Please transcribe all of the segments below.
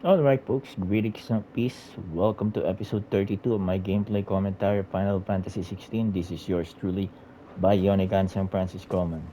Alright, folks, greetings and peace. Welcome to episode 32 of my gameplay commentary of Final Fantasy 16. This is yours truly, Bionicanseng Francis Coleman.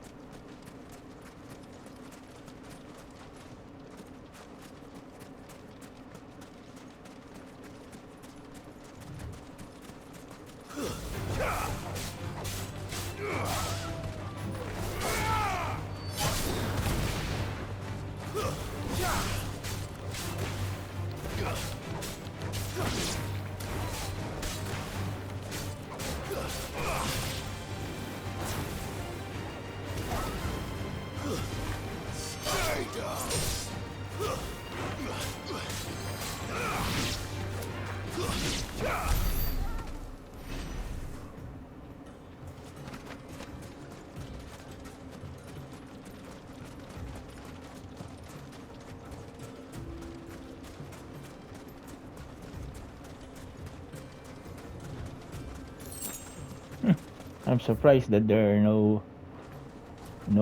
I'm surprised that there are no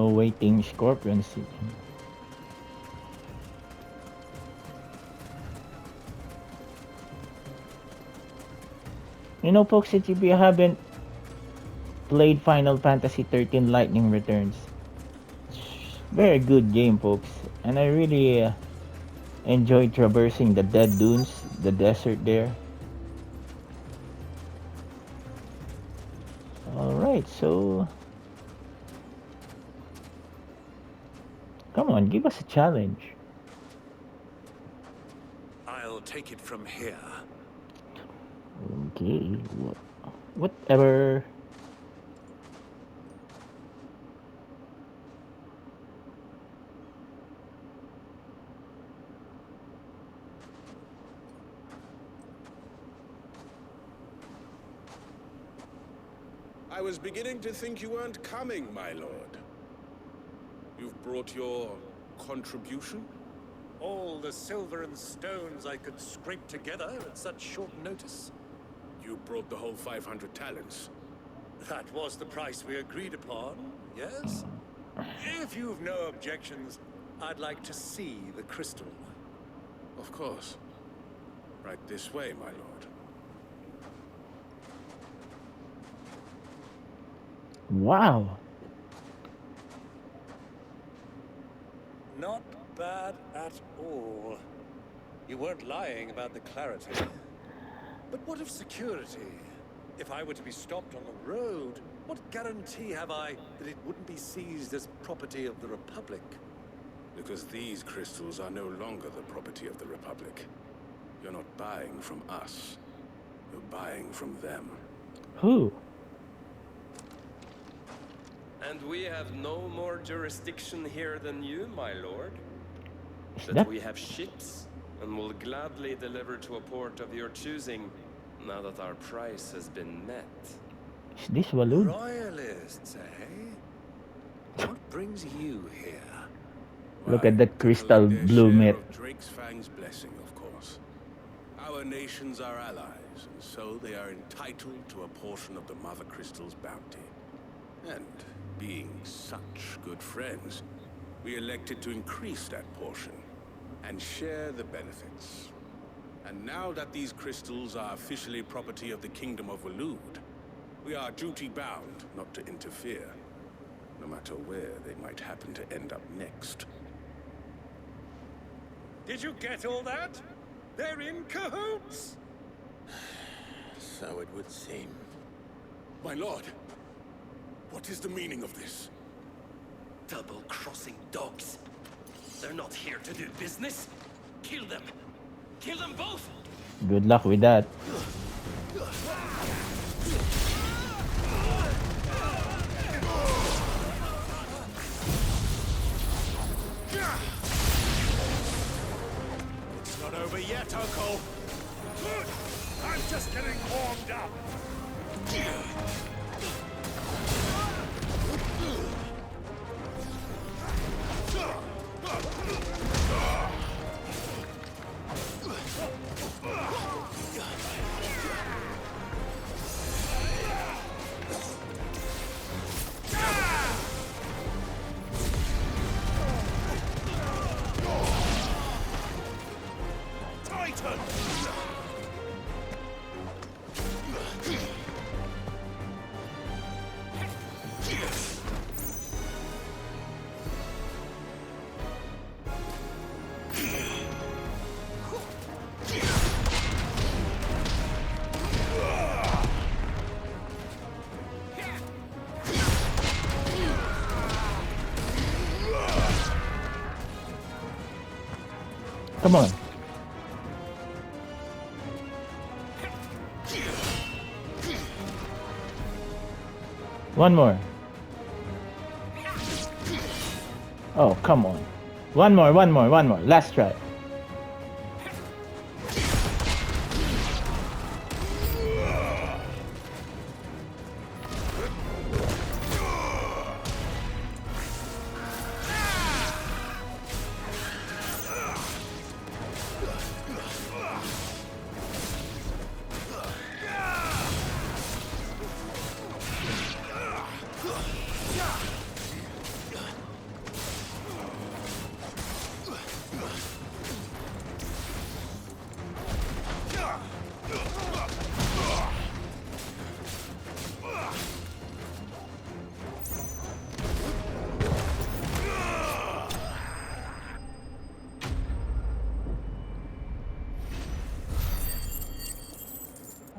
waiting scorpions. You know, folks, if you haven't played Final Fantasy 13 Lightning Returns, it's very good game, folks, and I really enjoyed traversing the dead dunes, the desert there. Alright, so come on, give us a challenge. I'll take it from here. Okay, whatever. I was beginning to think you weren't coming, my lord. You've brought your contribution? All the silver and stones I could scrape together at such short notice. You brought the whole 500 talents. That was the price we agreed upon, yes? If you've no objections, I'd like to see the crystal. Of course. Right this way, my lord. Wow. Not bad at all. You weren't lying about the clarity. But what of security? If I were to be stopped on the road, what guarantee have I that it wouldn't be seized as property of the Republic? Because these crystals are no longer the property of the Republic. You're not buying from us. You're buying from them. Who? And we have no more jurisdiction here than you, my lord. Is But that we have ships, and will gladly deliver to a port of your choosing, now that our price has been met. is this Walud? Royalists, eh? What brings you here? Look Why, at that to crystal collect their blue share myth. of Drake's Fang's blessing, of course. Our nations are allies, and so they are entitled to a portion of the Mother Crystal's bounty. And being such good friends, we elected to increase that portion and share the benefits. And now that these crystals are officially property of the Kingdom of Walud, we are duty-bound not to interfere, no matter where they might happen to end up next. Did you get all that? They're in cahoots! So it would seem. My lord, what is the meaning of this? Double-crossing dogs. They're not here to do business. Kill them. Kill them both! Good luck with that. It's not over yet, Uncle. Look, I'm just getting warmed up. Come on. One more. Oh, come on. One more. Last try.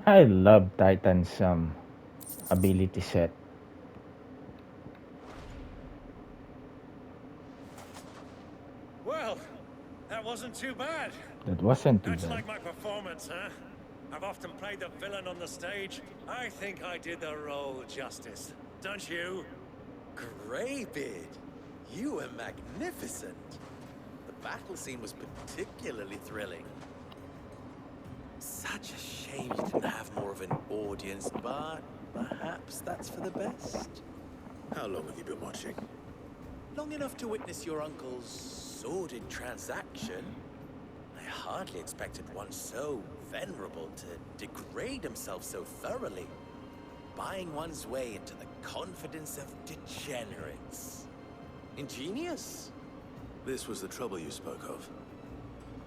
I love Titan's ability set. Well, that wasn't too bad. That wasn't too That's bad. like my performance, huh? I've often played the villain on the stage. I think I did the role justice. Don't you? Greybeard, you were magnificent. The battle scene was particularly thrilling. Such a shame you didn't have more of an audience, but perhaps that's for the best. How long have you been watching? Long enough to witness your uncle's sordid transaction. I hardly expected one so venerable to degrade himself so thoroughly. Buying one's way into the confidence of degenerates. Ingenious. This was the trouble you spoke of.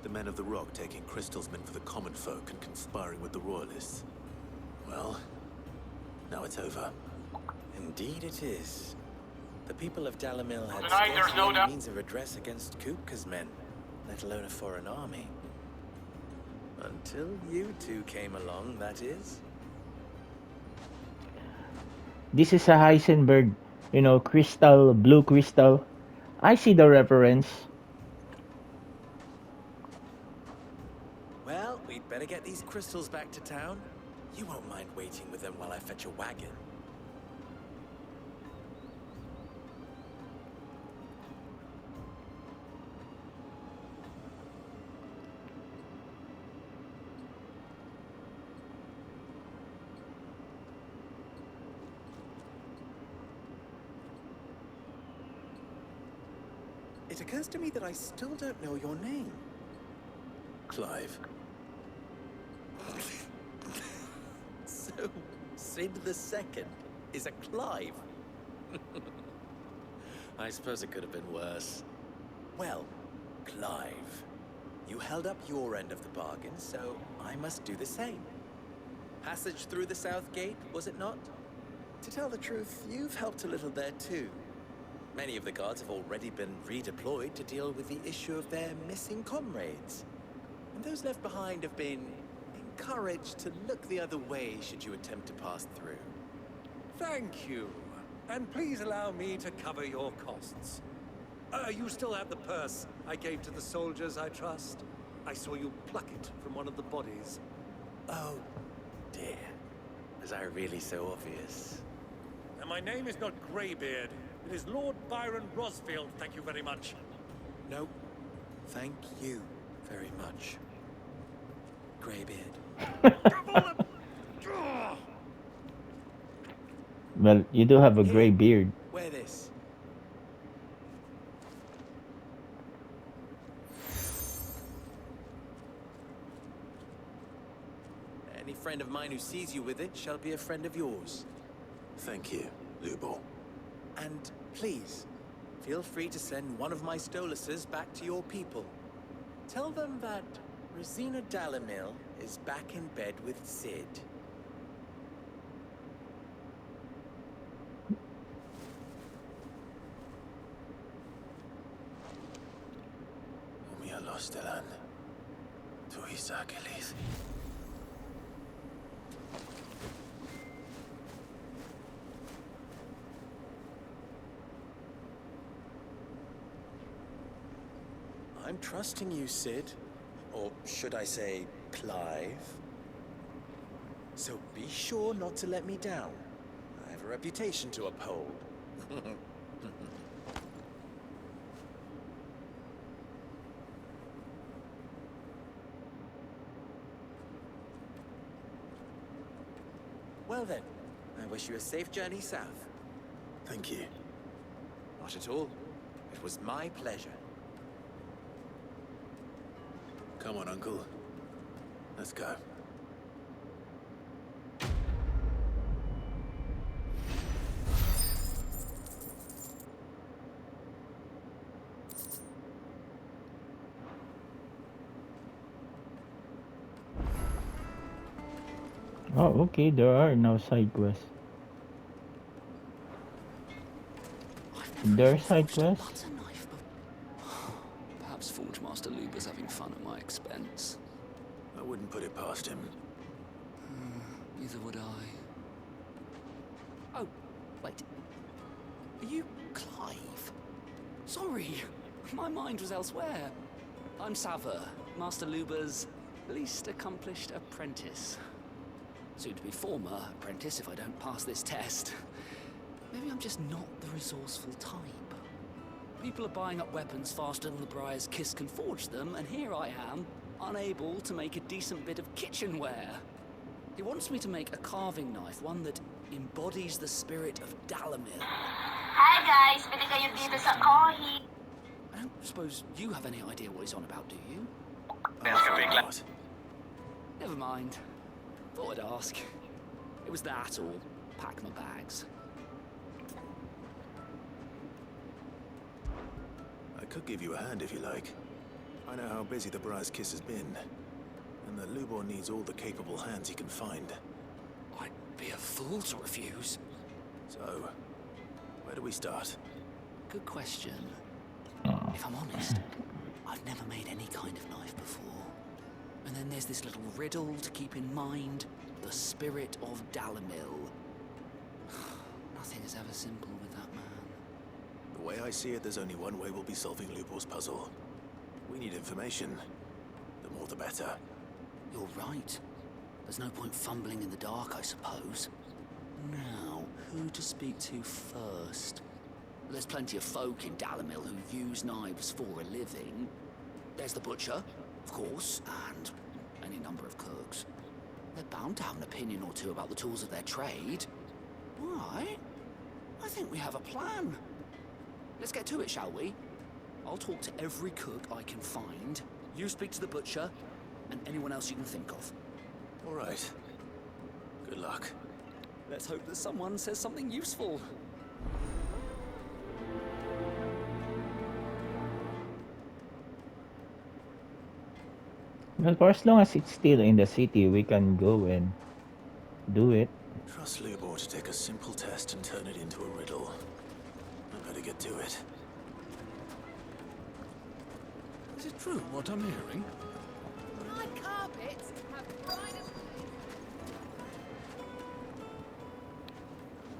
The men of the Rock taking crystals meant for the common folk and conspiring with the Royalists. Well, now it's over. Indeed it is. The people of Dalamil had Tonight there's scarcely no any doubt. means of redress against Kupka's men, let alone a foreign army. Until you two came along, that is. This is a Heisenberg, crystal, blue crystal. I see the reference. Well, we'd better get these crystals back to town. You won't mind waiting with them while I fetch a wagon. It occurs to me that I still don't know your name. Clive. So, Sid the Second is a Clive. I suppose it could have been worse. Well, Clive, you held up your end of the bargain, so I must do the same. Passage through the South Gate, was it not? To tell the truth, you've helped a little there too. Many of the guards have already been redeployed to deal with the issue of their missing comrades. And those left behind have been encouraged to look the other way should you attempt to pass through. Thank you. And please allow me to cover your costs. You still have the purse I gave to the soldiers, I trust? I saw you pluck it from one of the bodies. Oh, dear. Was I really so obvious? And my name is not Greybeard. It is Lord Byron Rosfield, thank you very much. No, thank you very much. Greybeard. Well, you do have a gray beard. Wear this. Any friend of mine who sees you with it shall be a friend of yours. Thank you, Lubor. And please, feel free to send one of my Stoluses back to your people. Tell them that Rosina Dalamil is back in bed with Sid. Umia lostelan. Tuisa Achilles. I'm trusting you, Sid. Or should I say, Clive? So be sure not to let me down. I have a reputation to uphold. Well then, I wish you a safe journey south. Thank you. Not at all. It was my pleasure. Come on, Uncle. Let's go. Oh, okay, there are now side quests. There are side quests? Butter knife Perhaps Forge Master Luber's having fun at my expense. I wouldn't put it past him. Neither would I. Oh, wait. Are you Clive? Sorry, my mind was elsewhere. I'm Saver, Master Luber's least accomplished apprentice. Soon to be former apprentice if I don't pass this test. Maybe I'm just not the resourceful type. People are buying up weapons faster than the Briar's Kiss can forge them, and here I am, unable to make a decent bit of kitchenware. He wants me to make a carving knife, one that embodies the spirit of Dalamil. Hi guys, pwede kayo dito sa Kohi. I don't suppose you have any idea what he's on about, do you? What? Never mind. Thought I'd ask. It was that or pack my bags. I could give you a hand if you like. I know how busy the Briar's Kiss has been, and that Lubor needs all the capable hands he can find. I'd be a fool to refuse. So, where do we start? Good question. If I'm honest, I've never made any kind of knife before. And then there's this little riddle to keep in mind. The spirit of Dalamil. Nothing is ever simple with that man. The way I see it, there's only one way we'll be solving Lubor's puzzle. We need information. The more the better. You're right. There's no point fumbling in the dark, I suppose. Now, who to speak to first? There's plenty of folk in Dalamil who use knives for a living. There's the butcher, of course, and any number of cooks. They're bound to have an opinion or two about the tools of their trade. All right. I think we have a plan. Let's get to it, shall we? I'll talk to every cook I can find. You speak to the butcher, and anyone else you can think of. All right. Good luck. Let's hope that someone says something useful. Well, for as long as it's still in the city, we can go and do it. Trust Lubor to take a simple test and turn it into a riddle. I better get to it. Is it true what I'm hearing? My carpets have brine and...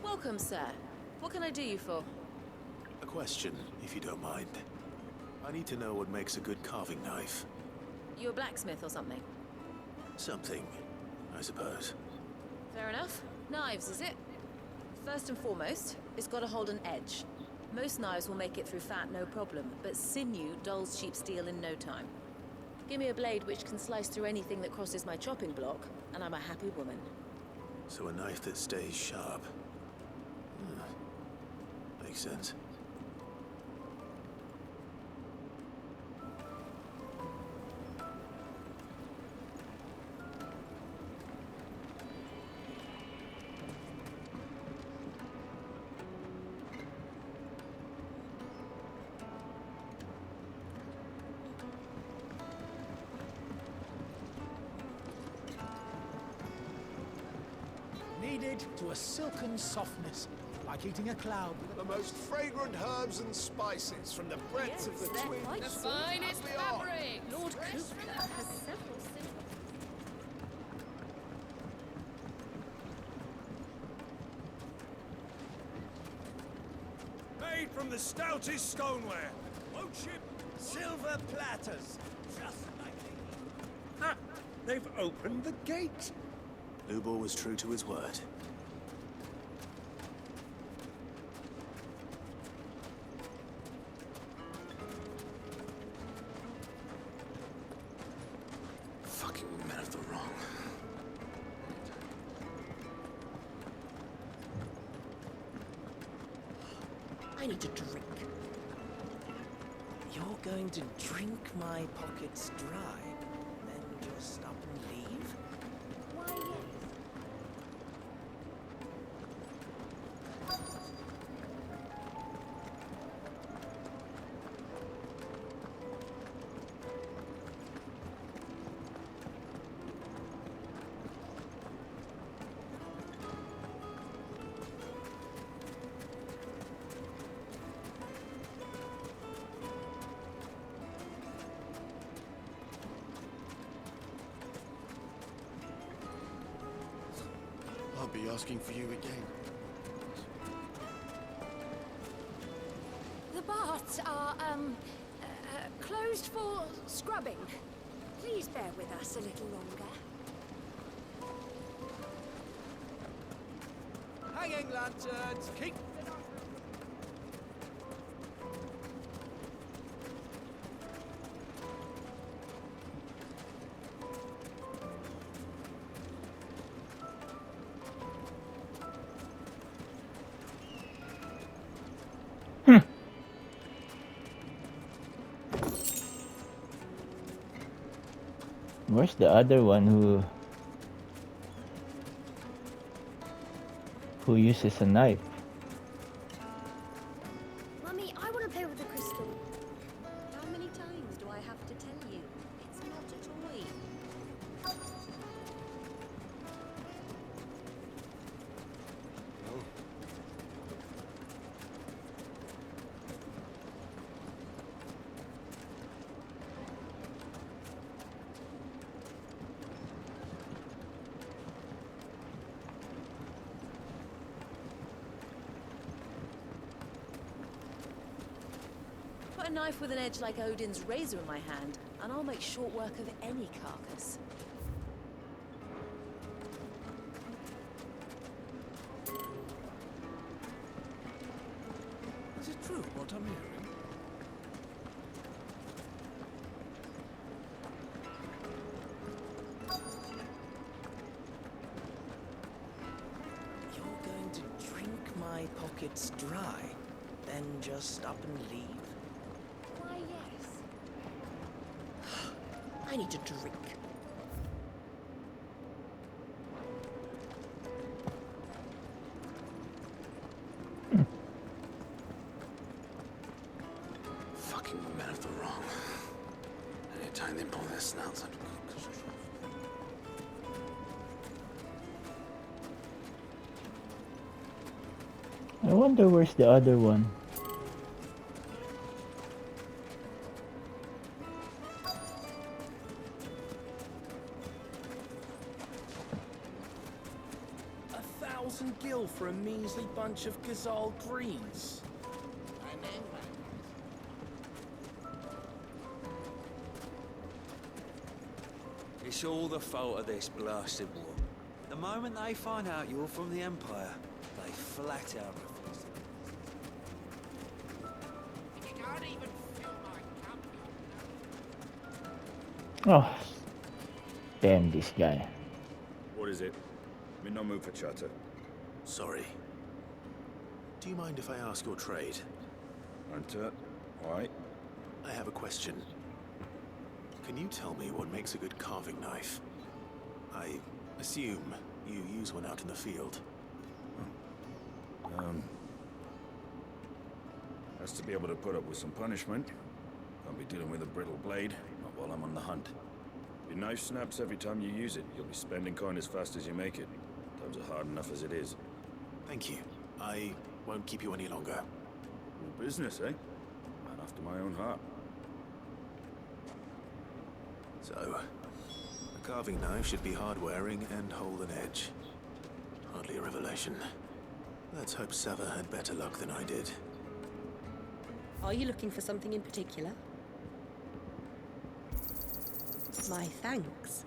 Welcome, sir. What can I do you for? A question, if you don't mind. I need to know what makes a good carving knife. You a blacksmith or something? Something, I suppose. Fair enough. Knives, is it? First and foremost, it's got to hold an edge. Most knives will make it through fat, no problem, but sinew dulls cheap steel in no time. Give me a blade which can slice through anything that crosses my chopping block, and I'm a happy woman. So a knife that stays sharp. Makes sense. kneaded to a silken softness, like eating a cloud. The most fragrant herbs and spices from the breadth of the twin. The finest fabric! Lord Coupler has several symbols. Made from the stoutest stoneware. Won't ship silver platters. Just like they... Ha! They've opened the gate. Lubor was true to his word. Fucking men of the wrong. I need a drink. You're going to drink my pockets dry, then just up and leave? Why, yes. I'll be asking for you again. The baths are, closed for scrubbing. Please bear with us a little longer. Hanging lanterns, keep... Where's the other one who uses a knife? Mummy, I want to play with the crystal. How many times do I have to tell you? It's not a toy. Put a knife with an edge like Odin's razor in my hand, and I'll make short work of any carcass. Is it true what I'm hearing? You're going to drink my pockets dry, then just up and leave? Why, yes. I need a drink. Fucking men of the wrong. Anytime they pull their snouts out. I wonder where's the other one. $1,000 for a measly bunch of Gazal greens. It's all the fault of this blasted war. The moment they find out you're from the Empire, they flat out refuse it. You can't even fill my cup. Oh, damn this guy. What is it? I'm in no mood for chatter. Sorry. Do you mind if I ask your trade? Hunter, why? I have a question. Can you tell me what makes a good carving knife? I assume you use one out in the field. Has to be able to put up with some punishment. Can't be dealing with a brittle blade, not while I'm on the hunt. Your knife snaps every time you use it. You'll be spending coin as fast as you make it. Clubs are hard enough as it is. Thank you. I won't keep you any longer. Good business, eh? Man after my own heart. So, a carving knife should be hard-wearing and hold an edge. Hardly a revelation. Let's hope Sava had better luck than I did. Are you looking for something in particular? My thanks.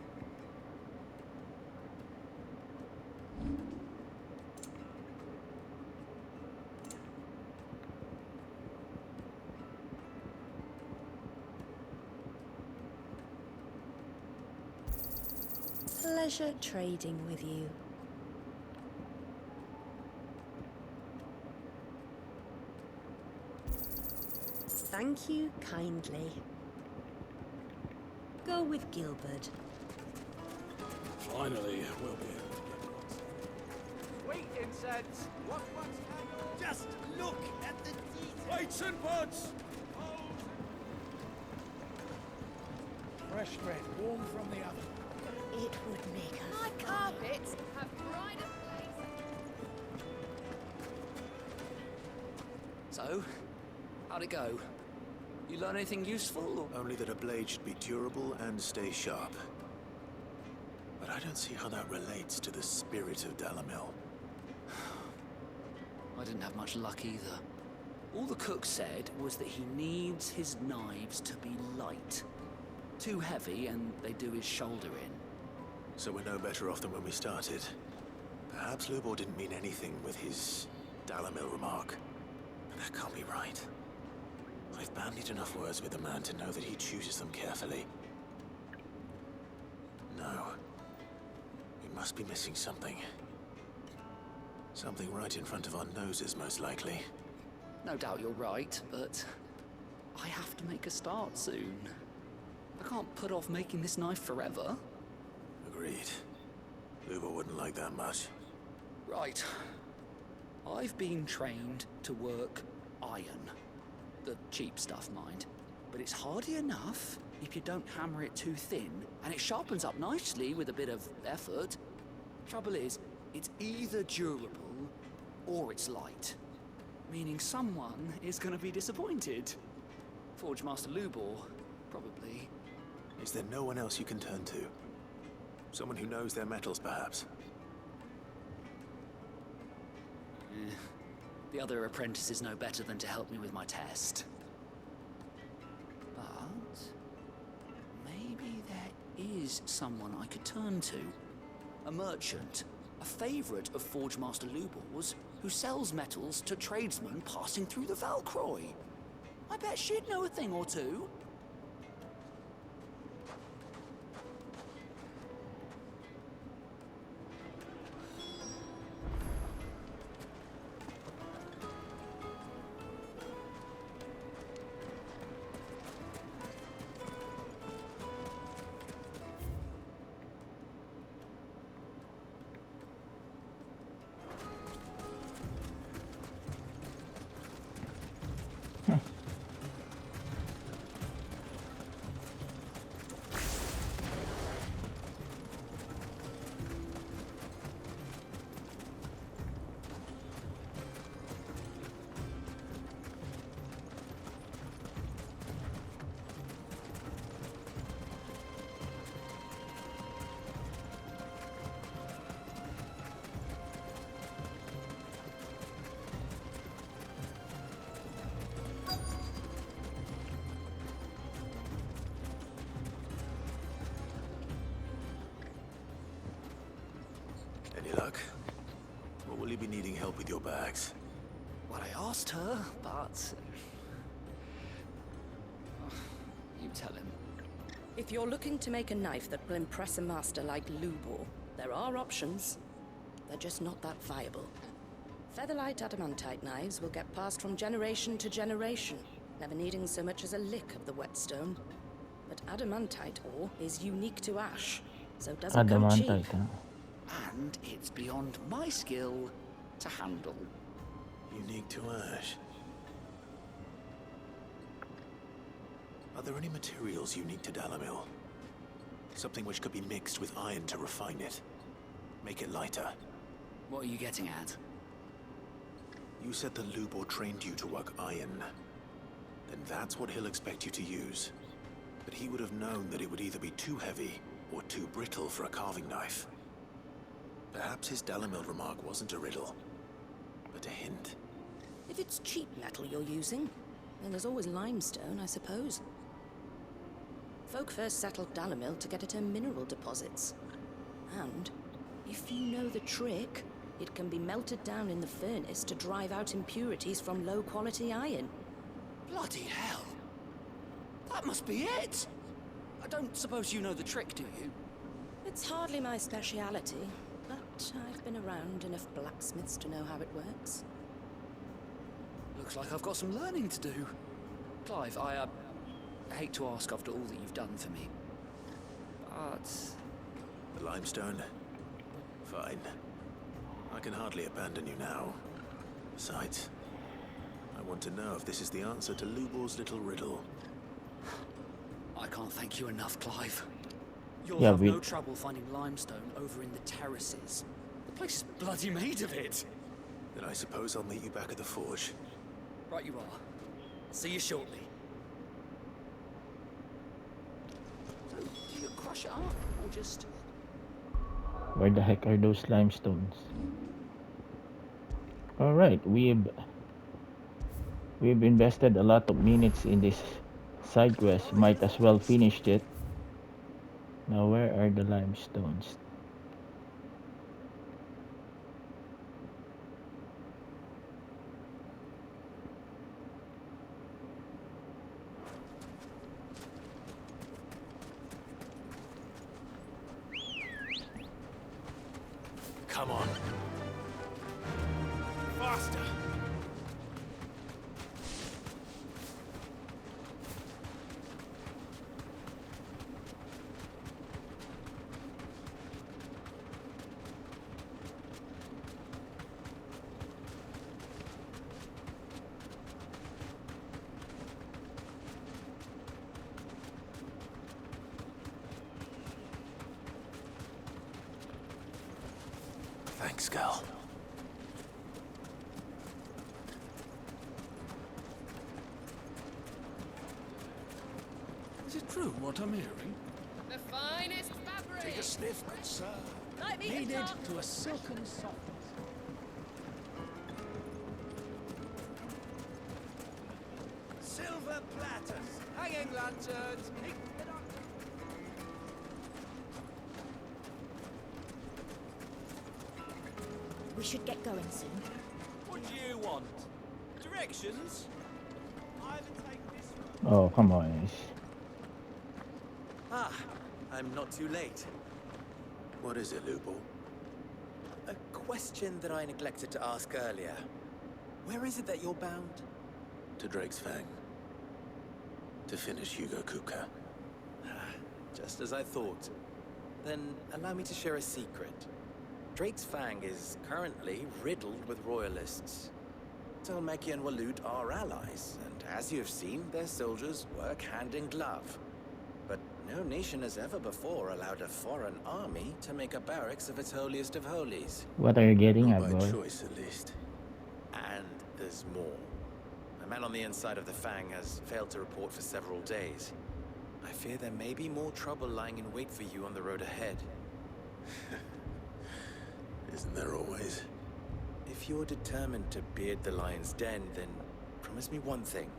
Pleasure trading with you. Thank you kindly. Go with Gilbert. Finally, we'll be able to get Sweet incense. Just look at the detail. Weights and buds! Fresh bread, warm from the oven. It would make us. My carpets have brighter place. So, how'd it go? You learn anything useful, or? Only that a blade should be durable and stay sharp. But I don't see how that relates to the spirit of Dalamil. I didn't have much luck either. All the cook said was that he needs his knives to be light. Too heavy and they do his shoulder in. So we're no better off than when we started. Perhaps Lubor didn't mean anything with his Dalamil remark. But that can't be right. I've bandied enough words with the man to know that he chooses them carefully. No. We must be missing something. Something right in front of our noses, most likely. No doubt you're right, but I have to make a start soon. I can't put off making this knife forever. Agreed. Lubor wouldn't like that much. Right. I've been trained to work iron. The cheap stuff, mind. But it's hardy enough if you don't hammer it too thin, and it sharpens up nicely with a bit of effort. Trouble is, it's either durable or it's light. Meaning someone is gonna be disappointed. Forge Master Lubor, probably. Is there no one else you can turn to? Someone who knows their metals, perhaps? The other apprentices know better than to help me with my test. But maybe there is someone I could turn to. A merchant, a favorite of Forge Master Lubor's, who sells metals to tradesmen passing through the Valcroy. I bet she'd know a thing or two. Any luck? Or will you be needing help with your bags? Well, I asked her, but... you tell him. If you're looking to make a knife that will impress a master like Lubor, there are options. They're just not that viable. Featherlight adamantite knives will get passed from generation to generation, never needing so much as a lick of the whetstone. But adamantite ore is unique to ash, so it doesn't come cheap. And it's beyond my skill to handle. Unique to ash. Are there any materials unique to Dalamil? Something which could be mixed with iron to refine it. Make it lighter. What are you getting at? You said that Lubor trained you to work iron. Then that's what he'll expect you to use. But he would have known that it would either be too heavy or too brittle for a carving knife. Perhaps his Dalamil remark wasn't a riddle, but a hint. If it's cheap metal you're using, then there's always limestone, I suppose. Folk first settled Dalamil to get at her mineral deposits. And if you know the trick, it can be melted down in the furnace to drive out impurities from low-quality iron. Bloody hell! That must be it! I don't suppose you know the trick, do you? It's hardly my speciality, but I've been around enough blacksmiths to know how it works. Looks like I've got some learning to do. Clive, I hate to ask after all that you've done for me, but... The limestone? Fine. I can hardly abandon you now. Besides, I want to know if this is the answer to Lubor's little riddle. I can't thank you enough, Clive. You'll Yeah, have no trouble finding limestone over in the terraces. The place is bloody made of it. Then I suppose I'll meet you back at the forge. Right you are. See you shortly. So, do you crush it up, or just... Where the heck are those limestones? Alright, we've invested a lot of minutes in this side quest. Might as well finish it. Now where are the limestones? Come on. Faster! Thanks, girl. Is it true what I'm hearing? The finest fabric. Take a sniff, good sir. Like me Kneaded top. to a silken softness. Silver platters, hanging lanterns. We should get going soon. What do you want? Directions? Oh, come on. Ah, I'm not too late. What is it, Lubor? A question that I neglected to ask earlier. Where is it that you're bound? To Drake's Fang. To finish Hugo Kupka. Just as I thought. Then allow me to share a secret. Drake's Fang is currently riddled with royalists. Talmeki and Waloed are allies, and as you've seen, their soldiers work hand in glove. But no nation has ever before allowed a foreign army to make a barracks of its holiest of holies. What are you getting Not at, by boy? choice, at least. And there's more. A man on the inside of the Fang has failed to report for several days. I fear there may be more trouble lying in wait for you on the road ahead. Isn't there always? If you're determined to beard the lion's den, then promise me one thing.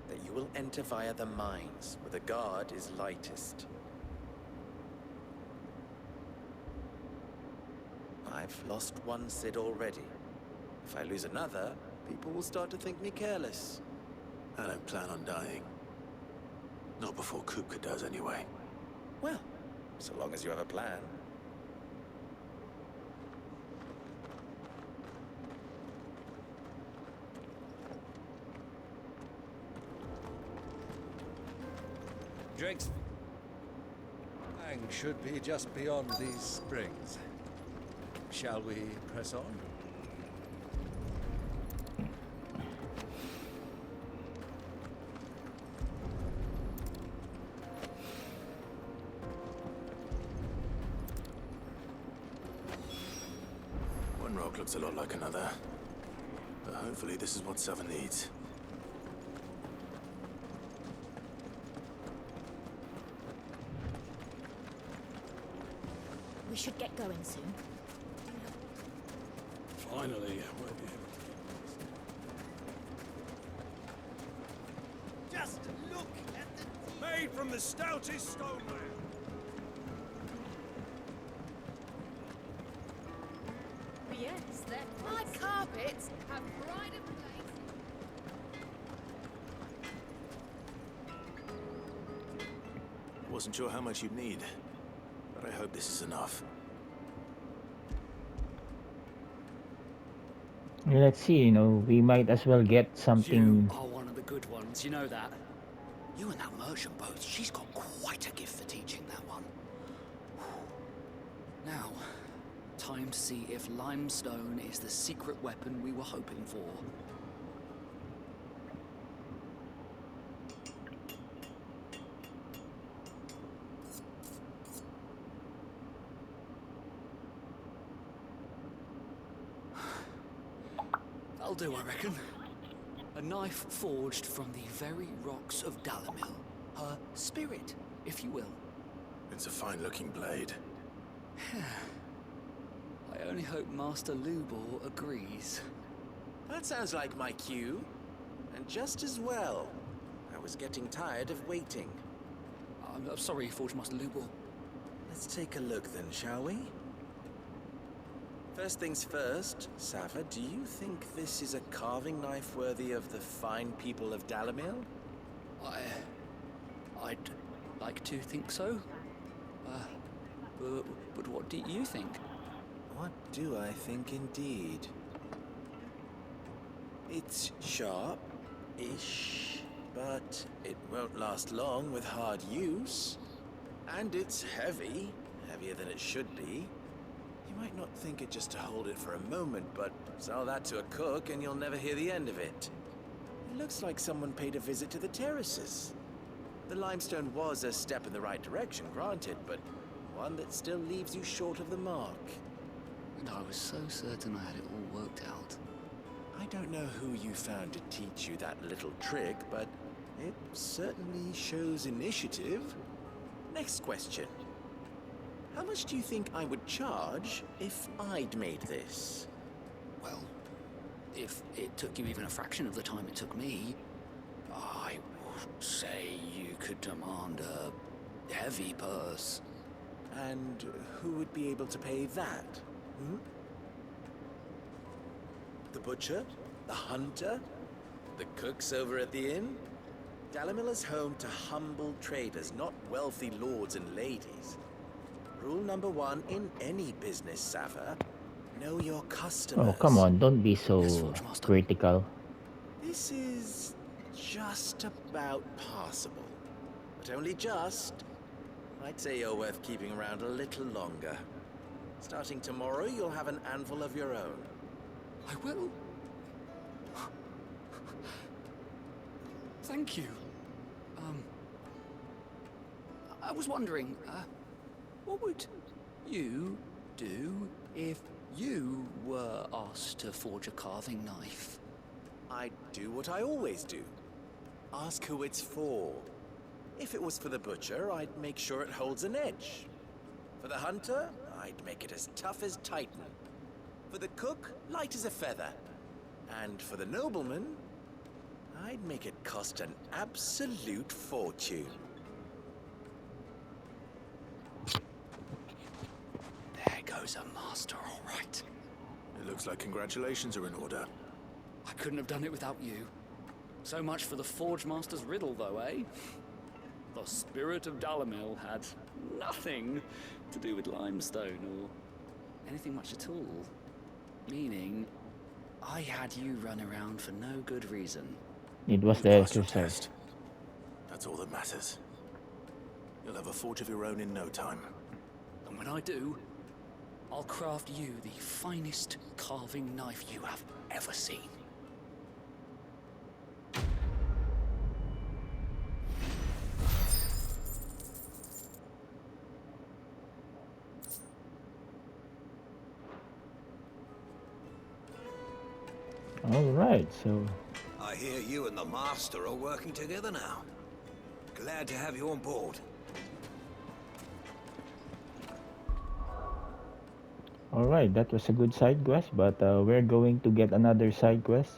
That you will enter via the mines, where the guard is lightest. I've lost one Cid already. If I lose another, people will start to think me careless. I don't plan on dying. Not before Kupka does, anyway. Well, so long as you have a plan. Drake's Fang should be just beyond these springs. Shall we press on? One rock looks a lot like another. But hopefully this is what Sava needs. We should get going soon. Finally. Just look at the... Made from the stoutest stoneware. Yes, my carpets have pride of place. Wasn't sure how much you'd need, but I hope this is enough. Let's see, you know, we might as well get something. You are one of the good ones, you know that. You and that merchant boat, she's got quite a gift for teaching, that one. Now, time to see if limestone is the secret weapon we were hoping for. That'll do, I reckon. A knife forged from the very rocks of Dalamil. Her spirit, if you will. It's a fine-looking blade. I only hope Master Lubor agrees. That sounds like my cue. And just as well. I was getting tired of waiting. I'm sorry, Forge Master Lubor. Let's take a look then, shall we? First things first, Sava, do you think this is a carving knife worthy of the fine people of Dalamil? I'd like to think so. But what do you think? What do I think indeed? It's sharp-ish, but it won't last long with hard use. And it's heavy, heavier than it should be. You might not think it just to hold it for a moment, but sell that to a cook and you'll never hear the end of it. It looks like someone paid a visit to the terraces. The limestone was a step in the right direction, granted, but one that still leaves you short of the mark. And I was so certain I had it all worked out. I don't know who you found to teach you that little trick, but it certainly shows initiative. Next question. How much do you think I would charge if I'd made this? Well, if it took you even a fraction of the time it took me, I would say you could demand a heavy purse. And who would be able to pay that? The butcher? The hunter? The cooks over at the inn? Dalamil is home to humble traders, not wealthy lords and ladies. Rule number 1 in any business, Sava. Know your customers. Oh, come on, don't be so critical. This is just about passable. But only just. I'd say you're worth keeping around a little longer. Starting tomorrow, you'll have an anvil of your own. I will. Thank you. I was wondering, what would you do if you were asked to forge a carving knife? I'd do what I always do. Ask who it's for. If it was for the butcher, I'd make sure it holds an edge. For the hunter, I'd make it as tough as Titan. For the cook, light as a feather. And for the nobleman, I'd make it cost an absolute fortune. There goes a master, all right. It looks like congratulations are in order. I couldn't have done it without you. So much for the Forge Master's riddle, though, eh? The spirit of Dalamil had nothing to do with limestone or anything much at all. Meaning, I had you run around for no good reason. It was the exercise. That's all that matters. You'll have a forge of your own in no time. And when I do, I'll craft you the finest carving knife you have ever seen. All right, so I hear you and the Master are working together now. Glad to have you on board. all right, that was a good side quest, but we're going to get another side quest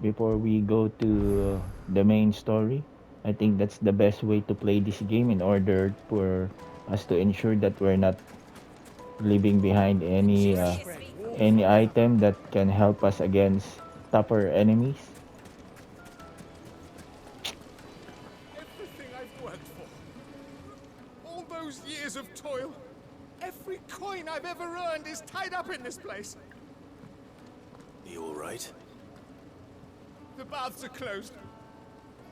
before we go to the main story. I think that's the best way to play this game in order for us to ensure that we're not leaving behind any item that can help us against tougher enemies. Everything I've worked for. All those years of toil. Every coin I've ever earned is tied up in this place. You all right? The baths are closed.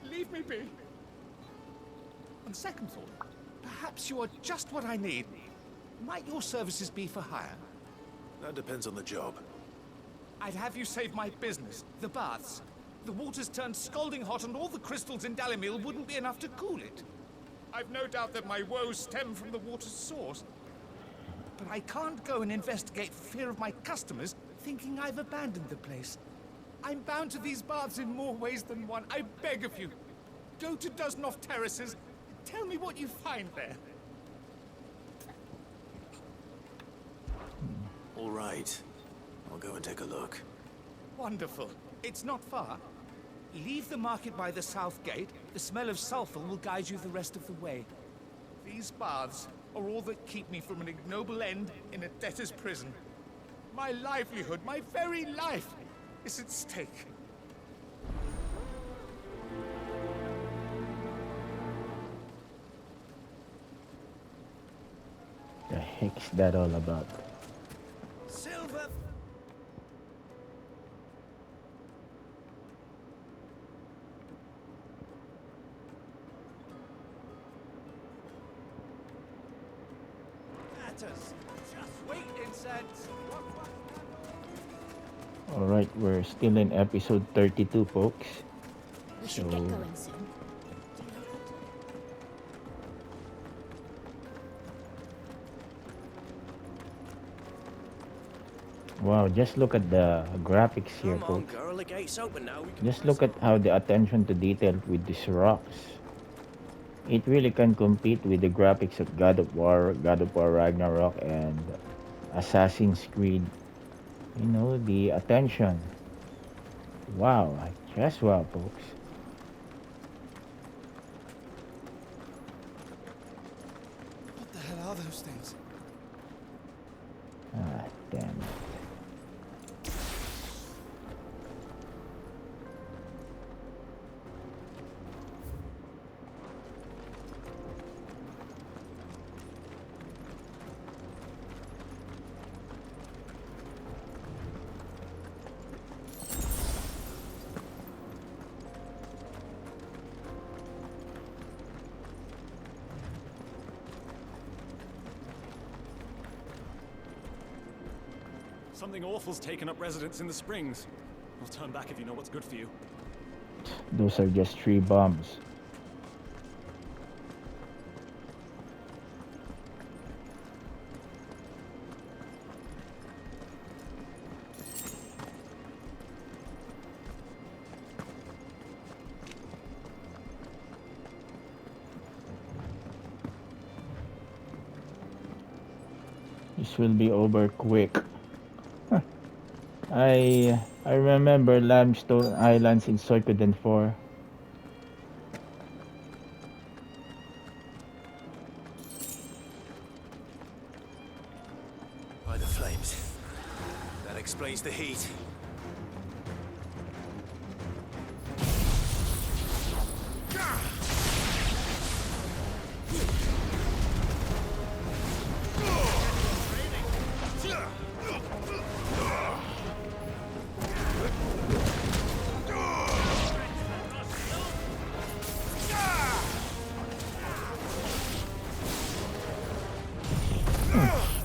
Leave me be. On second thought, perhaps you are just what I need. Might your services be for hire? That depends on the job. I'd have you save my business, the baths. The water's turned scalding hot and all the crystals in Dalimil wouldn't be enough to cool it. I've no doubt that my woes stem from the water's source. But I can't go and investigate for fear of my customers thinking I've abandoned the place. I'm bound to these baths in more ways than one. I beg of you. Go to Dusnoff Terraces. Tell me what you find there. All right. I'll go and take a look. Wonderful. It's not far. Leave the market by the south gate. The smell of sulfur will guide you the rest of the way. These baths are all that keep me from an ignoble end in a debtor's prison. My livelihood, my very life, is at stake. The heck's that all about? Silver. Matters. Just wait, incense. All right, we're still in episode 32, folks. We should get going soon. Wow, just look at the graphics here, Come on, folks. girl, the gate's open now. We can Just look at how the attention to detail with these rocks. It really can compete with the graphics of God of War Ragnarok, and Assassin's Creed. You know, the attention. Wow, just wow, folks. What the hell are those things? Ah, damn it. Something awful's taken up residence in the springs. I'll turn back if you know what's good for you. Those are just 3 bombs. This will be over quick. I remember limestone islands in Suikoden 4. By the flames. That explains the heat.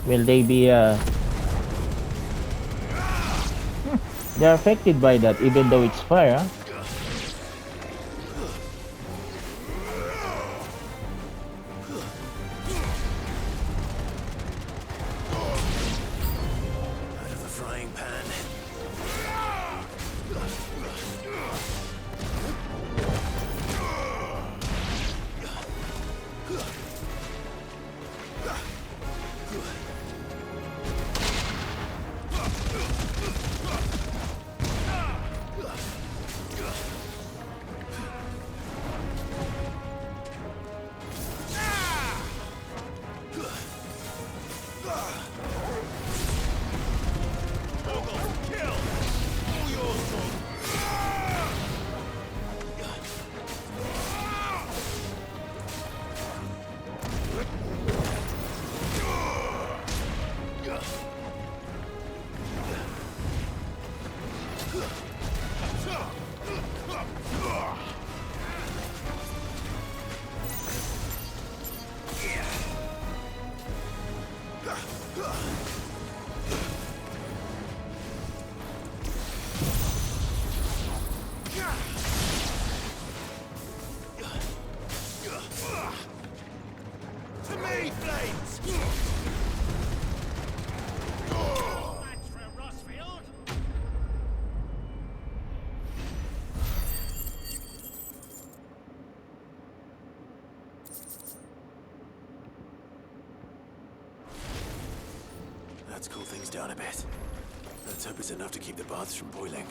Will they be they're affected by that even though it's fire, huh? Out of the frying pan. me, flames! Let's cool things down a bit. Let's hope it's enough to keep the baths from boiling.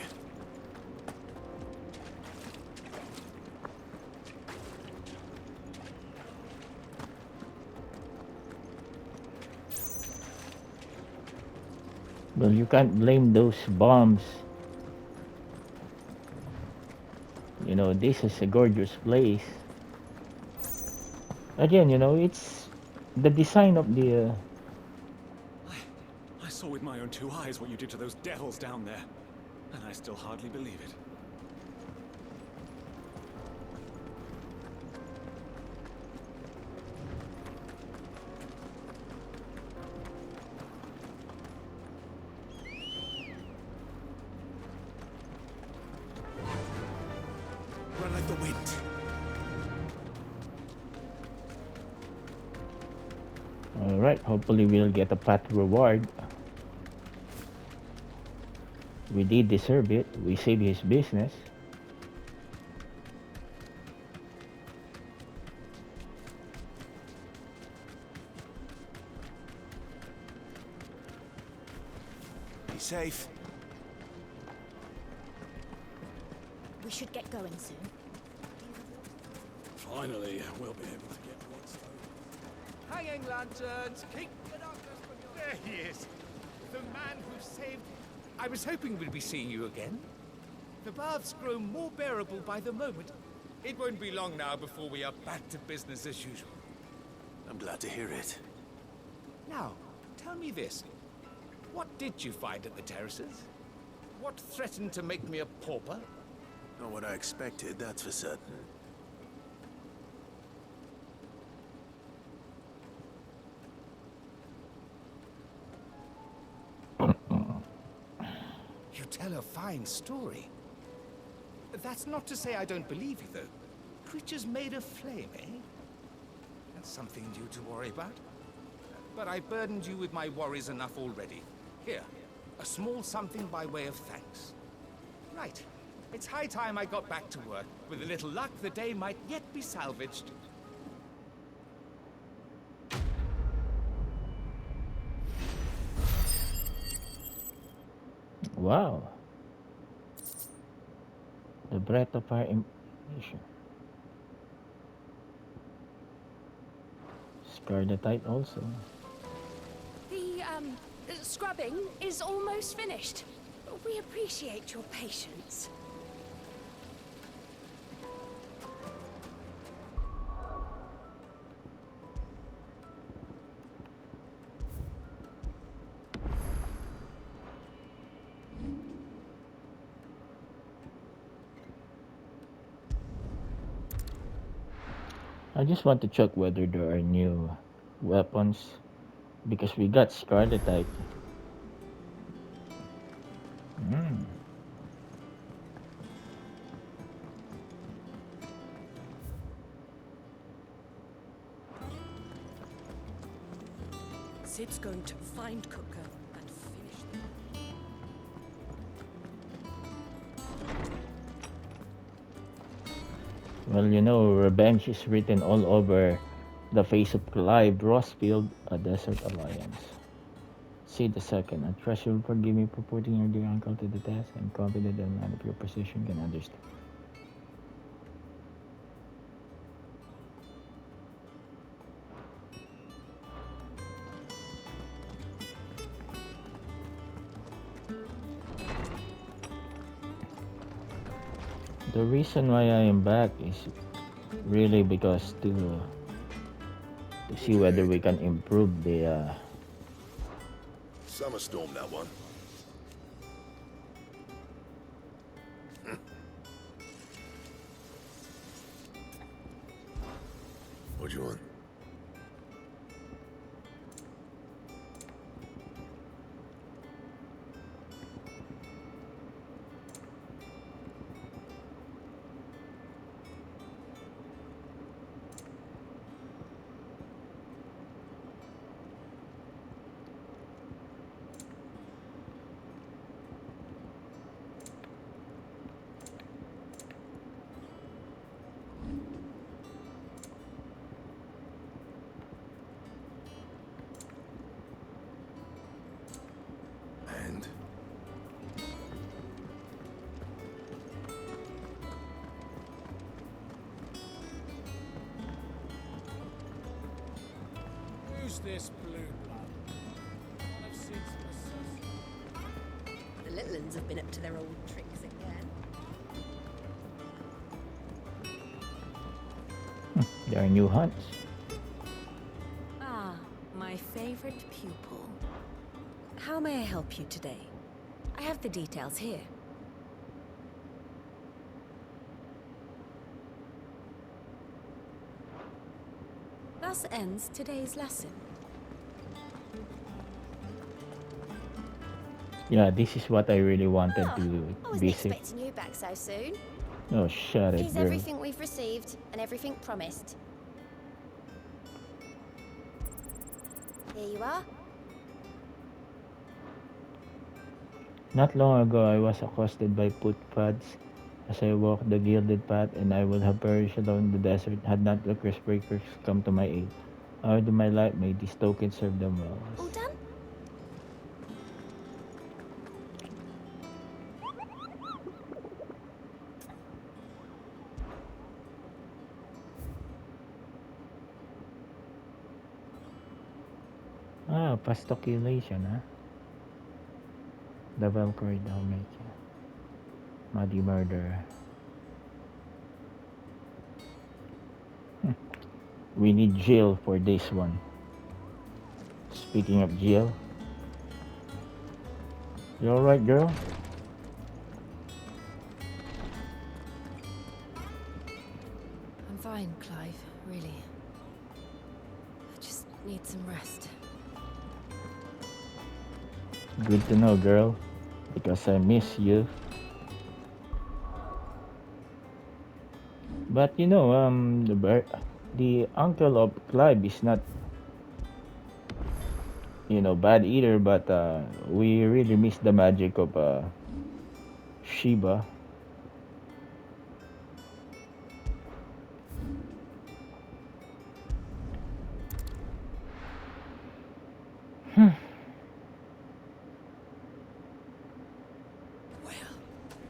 Well, you can't blame those bombs. You know, this is a gorgeous place. Again, you know, it's the design of the I saw with my own two eyes what you did to those devils down there, and I still hardly believe it. Run like the wind. Alright, hopefully we'll get a fat reward. We did deserve it. We saved his business. Be safe. We should get going soon. Finally, we'll be able to get what's Hanging lanterns, keep the darkness from your... There he is. The man who saved... I was hoping we'd be seeing you again. The baths grow more bearable by the moment. It won't be long now before we are back to business as usual. I'm glad to hear it. Now, tell me this. What did you find at the terraces? What threatened to make me a pauper? Not what I expected, that's for certain. You tell a fine story. That's not to say I don't believe you, though. Creatures made of flame, eh? That's something new to worry about. But I burdened you with my worries enough already. Here, a small something by way of thanks. Right. It's high time I got back to work. With a little luck, the day might yet be salvaged. Wow. The breath of fire impression. Scarletite also. The, scrubbing is almost finished. We appreciate your patience. I just want to check whether there are new weapons because we got Scarletite. Sid's going to find Cooker and finish them. Well, you know, revenge is written all over the face of Clive Rossfield, a Desert Alliance. See the second. I trust you will forgive me for putting your dear uncle to the test. I'm confident that a man of your position can understand. The reason why I am back is really because to see whether we can improve the Summer storm, that one. What do you want? Who's this blue blood? I've seen some associates. The little uns have been up to their old tricks again. There are new hunts. Ah, my favorite pupil. How may I help you today? I have the details here. Thus ends today's lesson. Yeah, this is what I really wanted to I wasn't visit. expecting you back so soon. Oh, shut it, Here's girl. everything we've received and everything promised. Here you are. Not long ago, I was accosted by footpads as I walked the gilded path, and I would have perished alone in the desert had not the curse breakers come to my aid. How do my light may these tokens serve them well? All done? Ah, pastoculation, huh? The Valkyrie Dalmatia. Muddy murder. We need Jill for this one. Speaking of Jill. You alright, girl? I'm fine, Clive, really. I just need some rest. Good to know, girl. Because I miss you. But you know, the uncle of Clive is not, you know, bad either. But we really miss the magic of Shiba.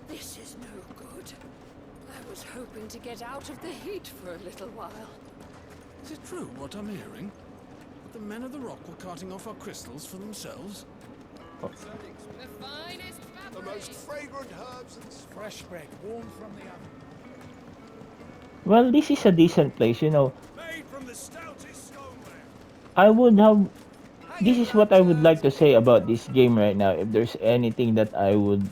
This is no good. I was hoping to get out of the heat for a little while. Is it true what I'm hearing? That the men of the rock were carting off our crystals for themselves? The finest The most fragrant herbs and fresh bread, warm from the oven. Well, this is a decent place, you know. Made from the stoutest stoneware. I would have. This is what I would like to say about this game right now. If there's anything that I would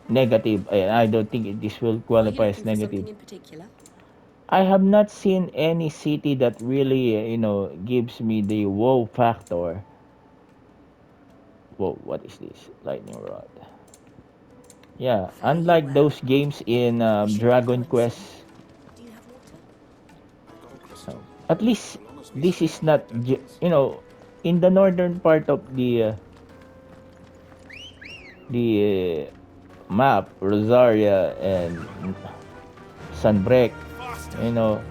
negative, and I don't think this will qualify as negative. In particular? I have not seen any city that really, you know, gives me the wow factor. Whoa, what is this? Lightning rod. Yeah, unlike those games in Dragon Quest. At least this is not, you know, in the northern part of the map, Rosaria and Sunbreak, you know,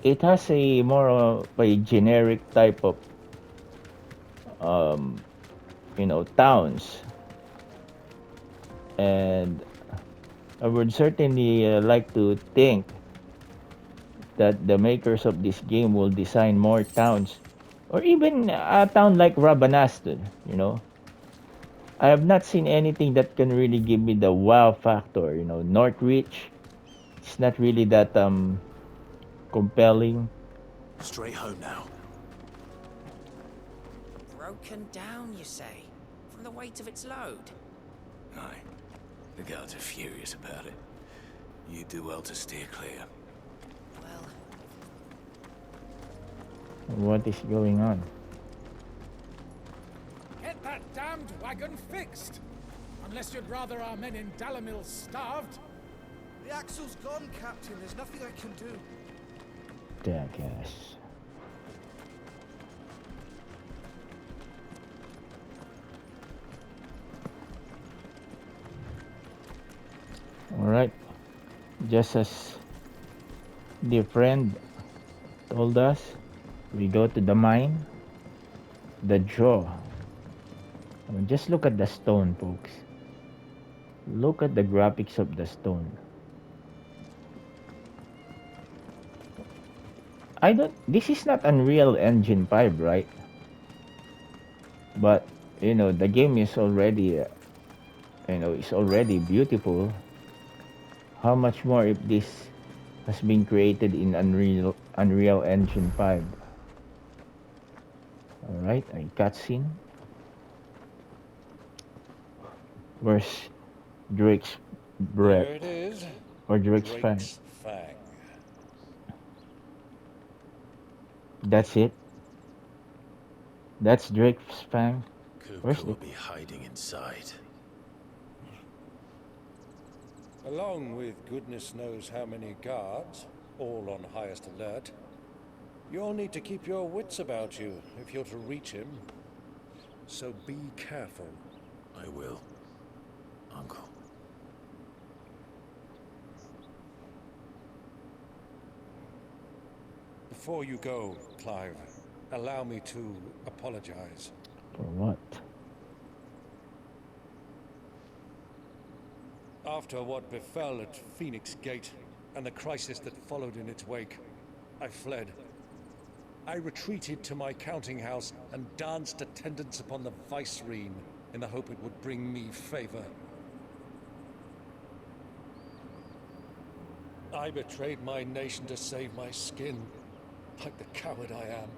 it has a more of a generic type of you know, towns, and I would certainly like to think that the makers of this game will design more towns, or even a town like Rabanaston, you know. I have not seen anything that can really give me the wow factor, you know. Northreach, it's not really that compelling. Straight home now. Broken down, you say? From the weight of its load? Aye. The guards are furious about it. You do well to steer clear. What is going on? Get that damned wagon fixed! Unless you'd rather our men in Dalamil starved. The axle's gone, Captain. There's nothing I can do. Jackass. Alright. Just as the friend told us, we go to the mine. The jaw. I mean, just look at the stone, folks. Look at the graphics of the stone. This is not Unreal Engine 5, right? But the game is already it's already beautiful. How much more if this has been created in Unreal Engine 5? All right, a cutscene. Where's Drake's breath There it is. or Drake's fang? Drake's Fang. That's it. That's Drake's fang. Where's Kupka the? will be hiding inside. Along with goodness knows how many guards, all on highest alert. You'll need to keep your wits about you if you're to reach him. So be careful. I will, Uncle. Before you go, Clive, allow me to apologize. For what? After what befell at Phoenix Gate and the crisis that followed in its wake, I fled. I retreated to my counting house and danced attendance upon the Vicereine in the hope it would bring me favor. I betrayed my nation to save my skin, like the coward I am.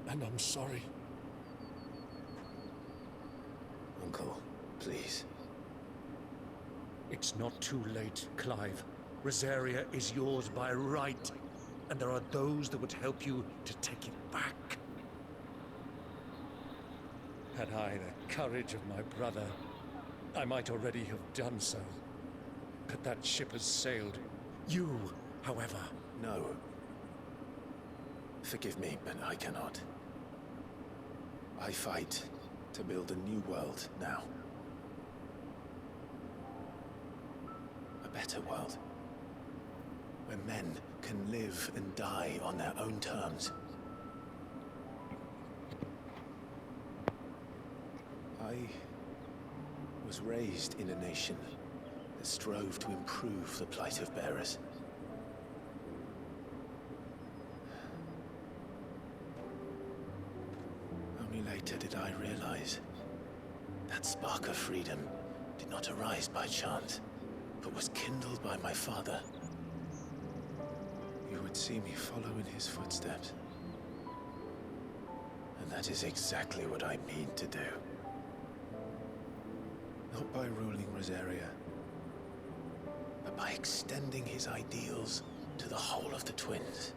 And I'm sorry. Uncle, please. It's not too late, Clive. Rosaria is yours by right, and there are those that would help you to take it back. Had I the courage of my brother, I might already have done so. But that ship has sailed. You, however... No. Forgive me, but I cannot. I fight to build a new world now. A better world. Where men can live and die on their own terms. I was raised in a nation that strove to improve the plight of bearers. Only later did I realize that spark of freedom did not arise by chance, but was kindled by my father. You would see me follow in his footsteps. And that is exactly what I mean to do. Not by ruling Rosaria, but by extending his ideals to the whole of the twins.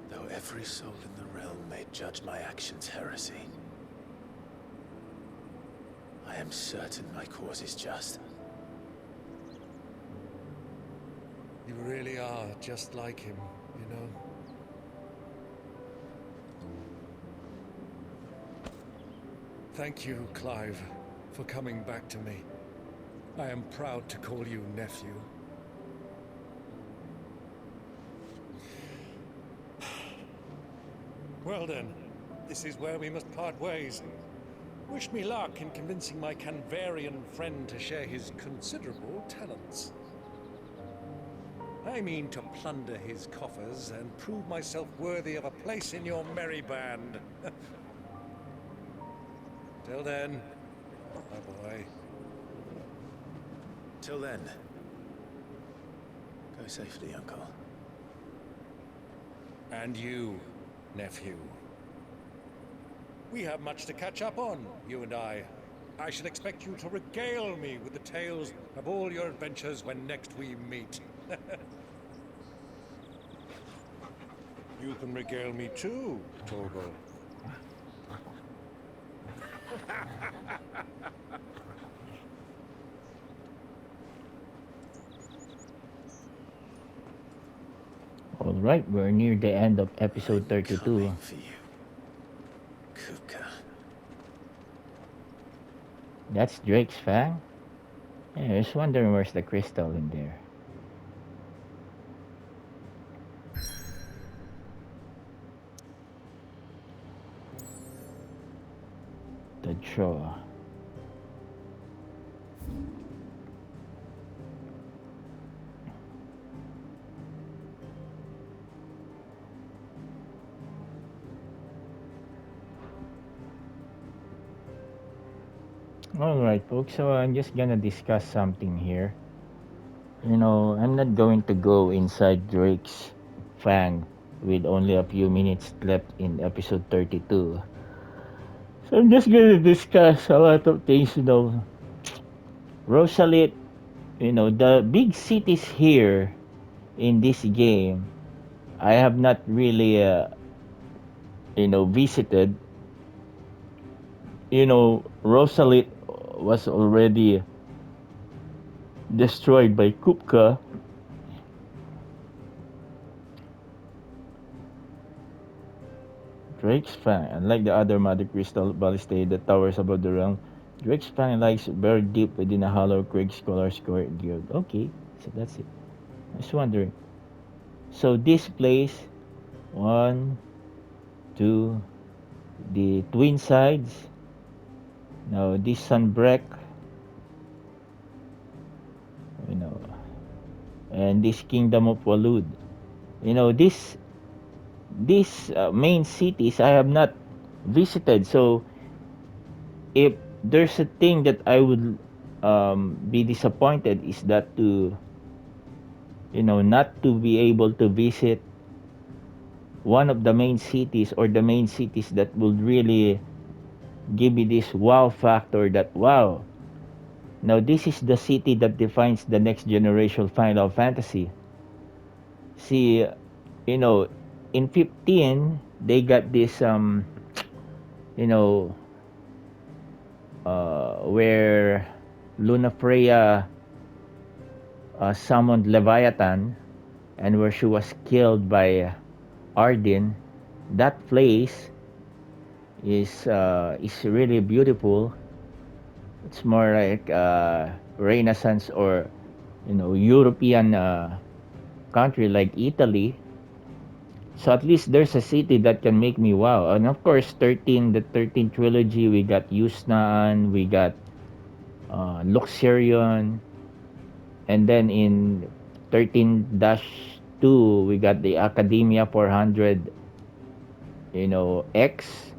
Though every soul in the realm may judge my actions heresy, I am certain my cause is just. You really are just like him, you know? Thank you, Clive, for coming back to me. I am proud to call you nephew. Well then, this is where we must part ways. Wish me luck in convincing my Canvarian friend to share his considerable talents. I mean to plunder his coffers and prove myself worthy of a place in your merry band. Till then, my boy. Till then, go safely, Uncle. And you, nephew. We have much to catch up on, you and I. I shall expect you to regale me with the tales of all your adventures when next we meet. You can regale me too, Torgal. All right, we're near the end of episode 32. Coming for you, Kupka. That's Drake's fang? Yeah, I was wondering where's the crystal in there. The draw. All right, folks. So I'm just gonna discuss something here. I'm not going to go inside Drake's fang with only a few minutes left in episode 32. So I'm just gonna discuss a lot of things. Rosalit, the big cities here in this game, I have not really, visited. Rosalit was already destroyed by Kupka. Drake's Fang, unlike the other Mother Crystal Ballistade that towers above the realm, Drake's Fang lies buried deep within a hollow Craig Scholar's Guild. Okay, so that's it. I was wondering. So this place, one, two, the twin sides. Now this Sunbreak, you know, and this Kingdom of Walud. These main cities I have not visited. So if there's a thing that I would be disappointed is that to not to be able to visit one of the main cities or the main cities that would really give me this wow factor that wow, now this is the city that defines the next generation Final Fantasy. See, you know in 15 they got this you know where Luna Freya summoned Leviathan, and where she was killed by Ardyn. That place is really beautiful. It's more like Renaissance or European country like Italy. So at least there's a city that can make me wow. And of course, 13 trilogy. We got Yusnaan, we got Luxurion, and then in 13-2 we got the Academia 400 X.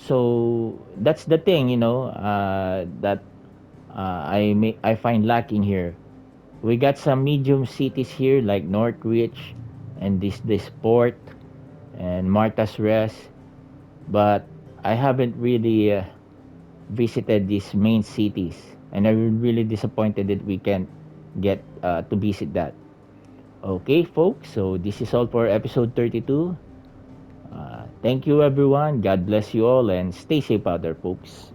So that's the thing, that I find lacking here. We got some medium cities here like Northwich and this port and Martha's Rest, but I haven't really visited these main cities, and I'm really disappointed that we can't get to visit that. Okay, folks, so this is all for episode 32. Thank you, everyone. God bless you all, and stay safe out there, folks.